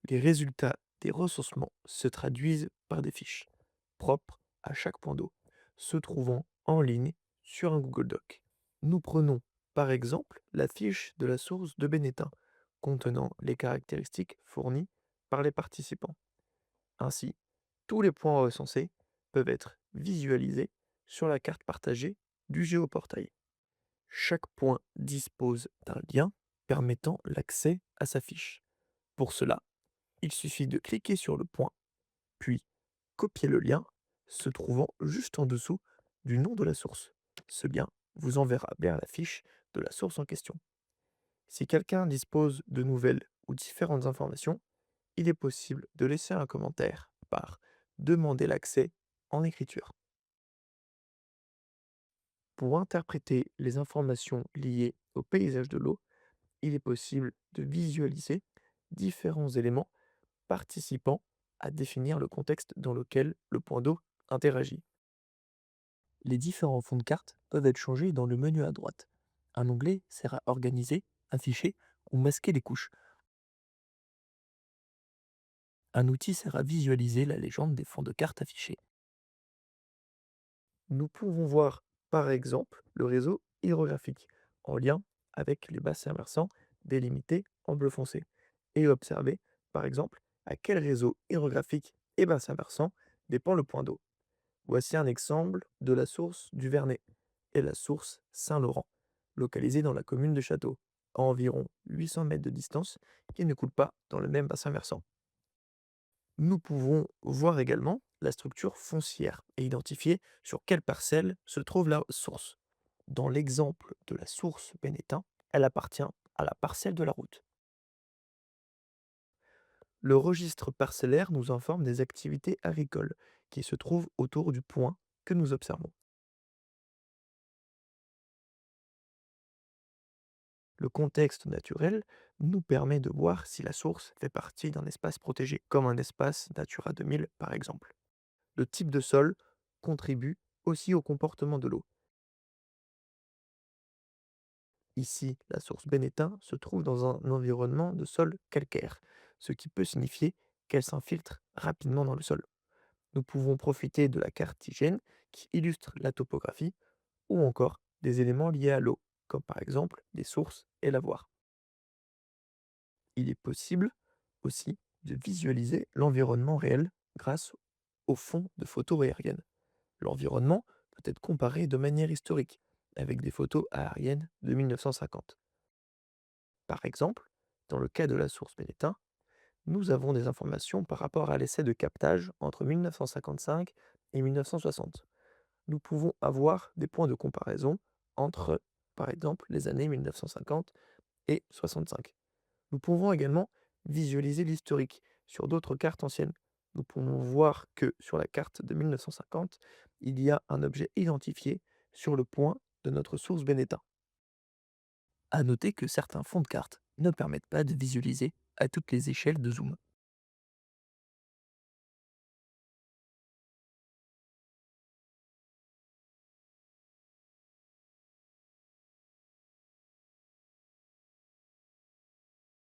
Les résultats des recensements se traduisent par des fiches propres à chaque point d'eau, se trouvant en ligne sur un Google Doc. Nous prenons par exemple la fiche de la source de Benetton, contenant les caractéristiques fournies par les participants. Ainsi, tous les points recensés peuvent être visualisés sur la carte partagée du géoportail. Chaque point dispose d'un lien permettant l'accès à sa fiche. Pour cela, il suffit de cliquer sur le point, puis copier le lien se trouvant juste en dessous du nom de la source. Ce lien vous enverra vers la fiche de la source en question. Si quelqu'un dispose de nouvelles ou différentes informations, il est possible de laisser un commentaire par demander l'accès en écriture. Pour interpréter les informations liées au paysage de l'eau, il est possible de visualiser différents éléments participant à définir le contexte dans lequel le point d'eau interagit. Les différents fonds de carte peuvent être changés dans le menu à droite. Un onglet sert à organiser, afficher ou masquer les couches. Un outil sert à visualiser la légende des fonds de carte affichés. Nous pouvons voir par exemple le réseau hydrographique en lien avec les bassins versants délimités en bleu foncé et observer par exemple à quel réseau hydrographique et bassin versant dépend le point d'eau. Voici un exemple de la source du Vernet et la source Saint-Laurent, localisée dans la commune de Château, à environ 800 mètres de distance, qui ne coulent pas dans le même bassin versant. Nous pouvons voir également la structure foncière et identifier sur quelle parcelle se trouve la source. Dans l'exemple de la source Bénétain, elle appartient à la parcelle de la route. Le registre parcellaire nous informe des activités agricoles qui se trouvent autour du point que nous observons. Le contexte naturel nous permet de voir si la source fait partie d'un espace protégé, comme un espace Natura 2000 par exemple. Le type de sol contribue aussi au comportement de l'eau. Ici, la source Bénétain se trouve dans un environnement de sol calcaire, ce qui peut signifier qu'elle s'infiltre rapidement dans le sol. Nous pouvons profiter de la carte hygiène qui illustre la topographie ou encore des éléments liés à l'eau, comme par exemple les sources et lavoirs. Il est possible aussi de visualiser l'environnement réel grâce aux fonds de photos aériennes. L'environnement peut être comparé de manière historique avec des photos aériennes de 1950. Par exemple, dans le cas de la source Bénétin, nous avons des informations par rapport à l'essai de captage entre 1955 et 1960. Nous pouvons avoir des points de comparaison entre, par exemple, les années 1950 et 65. Nous pouvons également visualiser l'historique sur d'autres cartes anciennes. Nous pouvons voir que sur la carte de 1950, il y a un objet identifié sur le point de notre source Bénétin. À noter que certains fonds de cartes ne permettent pas de visualiser à toutes les échelles de zoom.